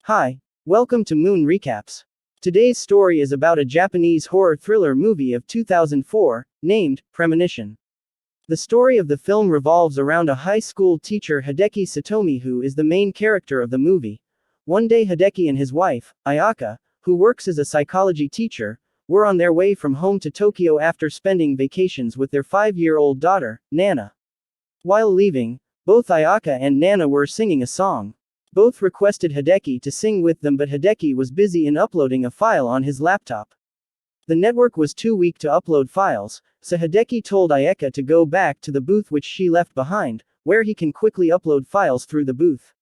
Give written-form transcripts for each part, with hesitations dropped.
Hi, welcome to Moon Recaps. Today's story is about a Japanese horror thriller movie of 2004, named Premonition. The story of the film revolves around a high school teacher Hideki Satomi who is the main character of the movie. One day Hideki and his wife, Ayaka, who works as a psychology teacher, were on their way from home to Tokyo after spending vacations with their 5-year-old daughter, Nana. While leaving, both Ayaka and Nana were singing a song. Both requested Hideki to sing with them, but Hideki was busy in uploading a file on his laptop. The network was too weak to upload files, so Hideki told Ayaka to go back to the booth which she left behind, where he can quickly upload files through the booth.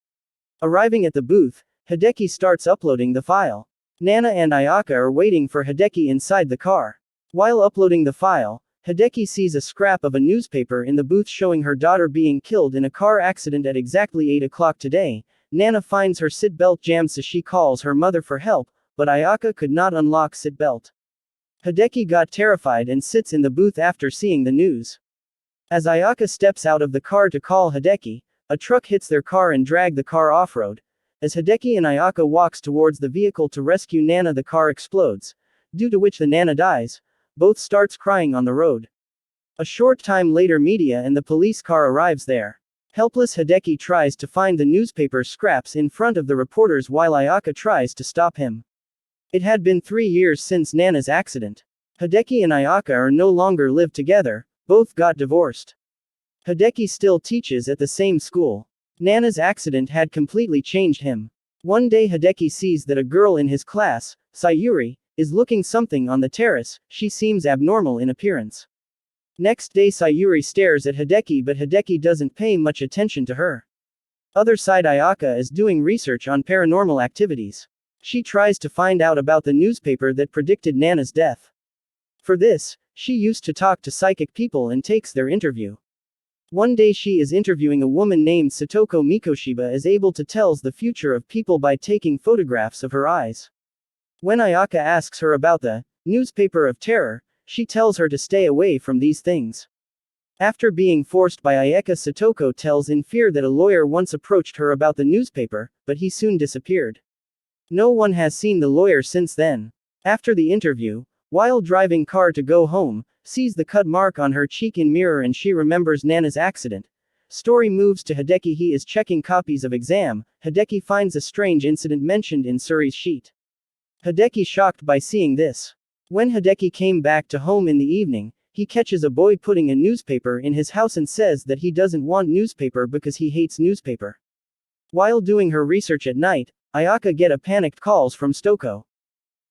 Arriving at the booth, Hideki starts uploading the file. Nana and Ayaka are waiting for Hideki inside the car. While uploading the file, Hideki sees a scrap of a newspaper in the booth showing her daughter being killed in a car accident at exactly 8 o'clock today. Nana finds her seatbelt jammed, so she calls her mother for help, but Ayaka could not unlock seatbelt. Hideki got terrified and sits in the booth after seeing the news. As Ayaka steps out of the car to call Hideki, a truck hits their car and drag the car off-road. As Hideki and Ayaka walks towards the vehicle to rescue Nana, the car explodes, due to which the Nana dies. Both starts crying on the road. A short time later, media and the police car arrives there. Helpless Hideki tries to find the newspaper scraps in front of the reporters while Ayaka tries to stop him. It had been 3 years since Nana's accident. Hideki and Ayaka are no longer live together, both got divorced. Hideki still teaches at the same school. Nana's accident had completely changed him. One day Hideki sees that a girl in his class, Sayuri, is looking something on the terrace. She seems abnormal in appearance. Next day Sayuri stares at Hideki, but Hideki doesn't pay much attention to her. Other side, Ayaka is doing research on paranormal activities. She tries to find out about the newspaper that predicted Nana's death. For this, she used to talk to psychic people and takes their interview. One day she is interviewing a woman named Satoko Mikoshiba, is able to tell the future of people by taking photographs of her eyes. When Ayaka asks her about the newspaper of terror, she tells her to stay away from these things. After being forced by Ayaka, Satoko tells in fear that a lawyer once approached her about the newspaper, but he soon disappeared. No one has seen the lawyer since then. After the interview, while driving car to go home, sees the cut mark on her cheek in mirror and she remembers Nana's accident. Story moves to Hideki. He is checking copies of exam. Hideki finds a strange incident mentioned in Suri's sheet. Hideki shocked by seeing this. When Hideki came back to home in the evening, he catches a boy putting a newspaper in his house and says that he doesn't want newspaper because he hates newspaper. While doing her research at night, Ayaka get a panicked calls from Stoko.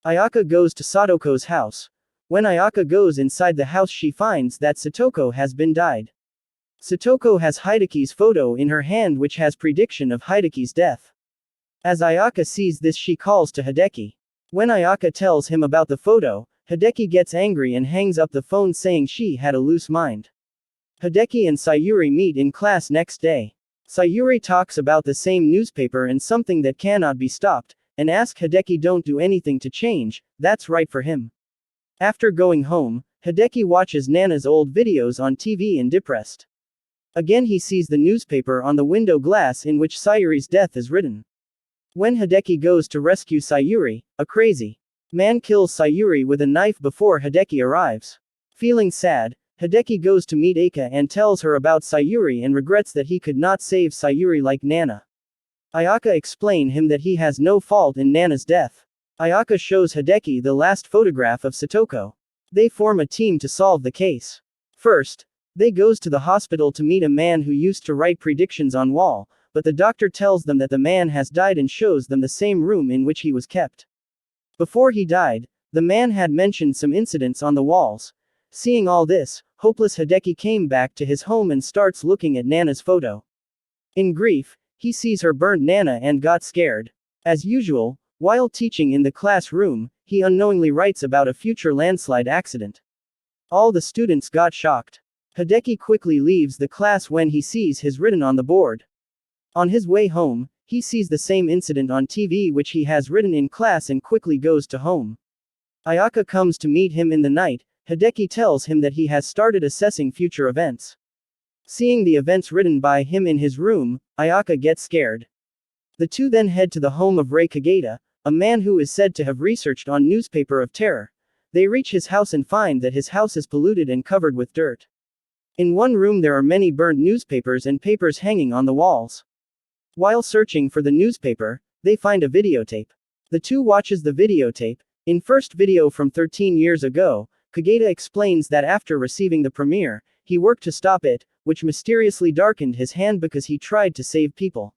Ayaka goes to Satoko's house. When Ayaka goes inside the house, she finds that Satoko has been died. Satoko has Hideki's photo in her hand which has prediction of Hideki's death. As Ayaka sees this, she calls to Hideki. When Ayaka tells him about the photo, Hideki gets angry and hangs up the phone saying she had a loose mind. Hideki and Sayuri meet in class next day. Sayuri talks about the same newspaper and something that cannot be stopped, and asks Hideki don't do anything to change, that's right for him. After going home, Hideki watches Nana's old videos on TV and depressed. Again he sees the newspaper on the window glass in which Sayuri's death is written. When Hideki goes to rescue Sayuri, a crazy man kills Sayuri with a knife before Hideki arrives. Feeling sad, Hideki goes to meet Eika and tells her about Sayuri and regrets that he could not save Sayuri like Nana. Ayaka explains him that he has no fault in Nana's death. Ayaka shows Hideki the last photograph of Satoko. They form a team to solve the case. First, they goes to the hospital to meet a man who used to write predictions on wall, but the doctor tells them that the man has died and shows them the same room in which he was kept. Before he died, the man had mentioned some incidents on the walls. Seeing all this, hopeless Hideki came back to his home and starts looking at Nana's photo. In grief, he sees her burned Nana and got scared. As usual, while teaching in the classroom, he unknowingly writes about a future landslide accident. All the students got shocked. Hideki quickly leaves the class when he sees his written on the board. On his way home, he sees the same incident on TV which he has written in class and quickly goes to home. Ayaka comes to meet him in the night. Hideki tells him that he has started assessing future events. Seeing the events written by him in his room, Ayaka gets scared. The two then head to the home of Ray Kageta, a man who is said to have researched on Newspaper of Terror. They reach his house and find that his house is polluted and covered with dirt. In one room there are many burnt newspapers and papers hanging on the walls. While searching for the newspaper, they find a videotape. The two watches the videotape. In first video from 13 years ago, Kageta explains that after receiving the premiere, he worked to stop it, which mysteriously darkened his hand because he tried to save people.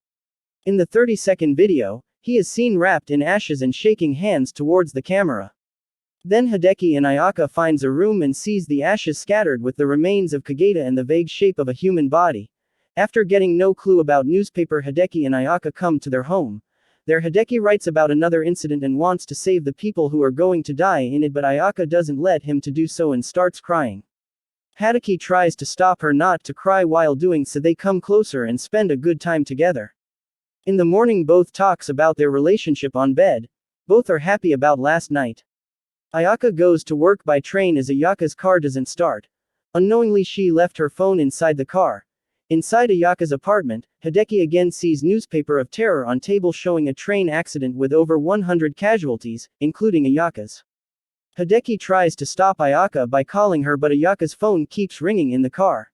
In the 30-second video, he is seen wrapped in ashes and shaking hands towards the camera. Then Hideki and Ayaka finds a room and sees the ashes scattered with the remains of Kageta and the vague shape of a human body. After getting no clue about newspaper, Hideki and Ayaka come to their home. There Hideki writes about another incident and wants to save the people who are going to die in it, but Ayaka doesn't let him to do so and starts crying. Hideki tries to stop her not to cry while doing so. They come closer and spend a good time together. In the morning both talks about their relationship on bed. Both are happy about last night. Ayaka goes to work by train as Ayaka's car doesn't start. Unknowingly she left her phone inside the car. Inside Ayaka's apartment, Hideki again sees Newspaper of Terror on table showing a train accident with over 100 casualties, including Ayaka's. Hideki tries to stop Ayaka by calling her, but Ayaka's phone keeps ringing in the car.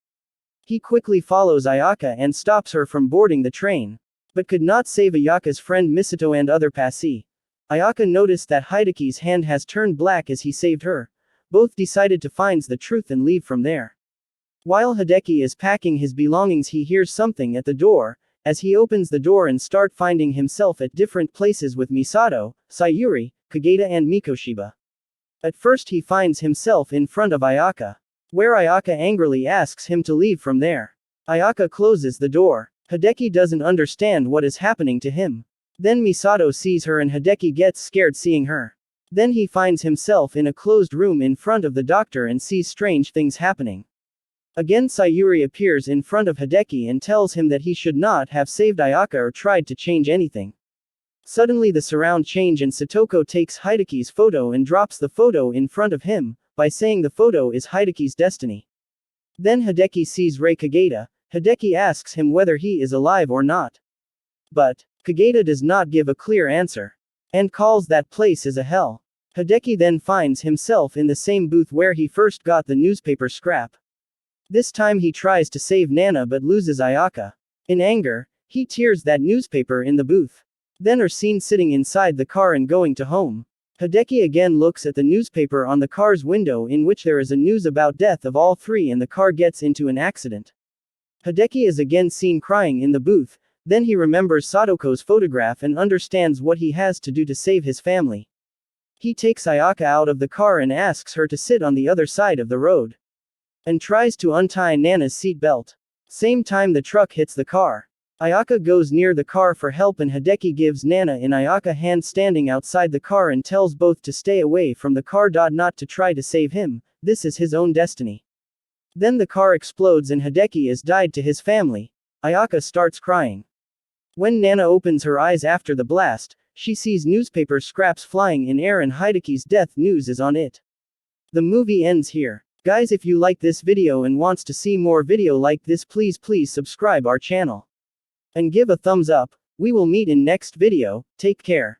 He quickly follows Ayaka and stops her from boarding the train, but could not save Ayaka's friend Misato and other passee. Ayaka noticed that Hideki's hand has turned black as he saved her. Both decided to find the truth and leave from there. While Hideki is packing his belongings, he hears something at the door. As he opens the door and start finding himself at different places with Misato, Sayuri, Kageta and Mikoshiba. At first he finds himself in front of Ayaka, where Ayaka angrily asks him to leave from there. Ayaka closes the door. Hideki doesn't understand what is happening to him. Then Misato sees her and Hideki gets scared seeing her. Then he finds himself in a closed room in front of the doctor and sees strange things happening. Again Sayuri appears in front of Hideki and tells him that he should not have saved Ayaka or tried to change anything. Suddenly the surround change and Satoko takes Hideki's photo and drops the photo in front of him, by saying the photo is Hideki's destiny. Then Hideki sees Ray Kageta. Hideki asks him whether he is alive or not. But Kageta does not give a clear answer, and calls that place as a hell. Hideki then finds himself in the same booth where he first got the newspaper scrap. This time he tries to save Nana but loses Ayaka. In anger, he tears that newspaper in the booth. Then are seen sitting inside the car and going to home. Hideki again looks at the newspaper on the car's window in which there is a news about death of all three and the car gets into an accident. Hideki is again seen crying in the booth. Then he remembers Satoko's photograph and understands what he has to do to save his family. He takes Ayaka out of the car and asks her to sit on the other side of the road, and tries to untie Nana's seat belt. Same time the truck hits the car. Ayaka goes near the car for help and Hideki gives Nana in Ayaka hand standing outside the car and tells both to stay away from the car. Not to try to save him, this is his own destiny. Then the car explodes and Hideki is died to his family. Ayaka starts crying. When Nana opens her eyes after the blast, she sees newspaper scraps flying in air and Hideki's death news is on it. The movie ends here. Guys, if you like this video and wants to see more video like this, please subscribe our channel and give a thumbs up. We will meet in next video. Take care.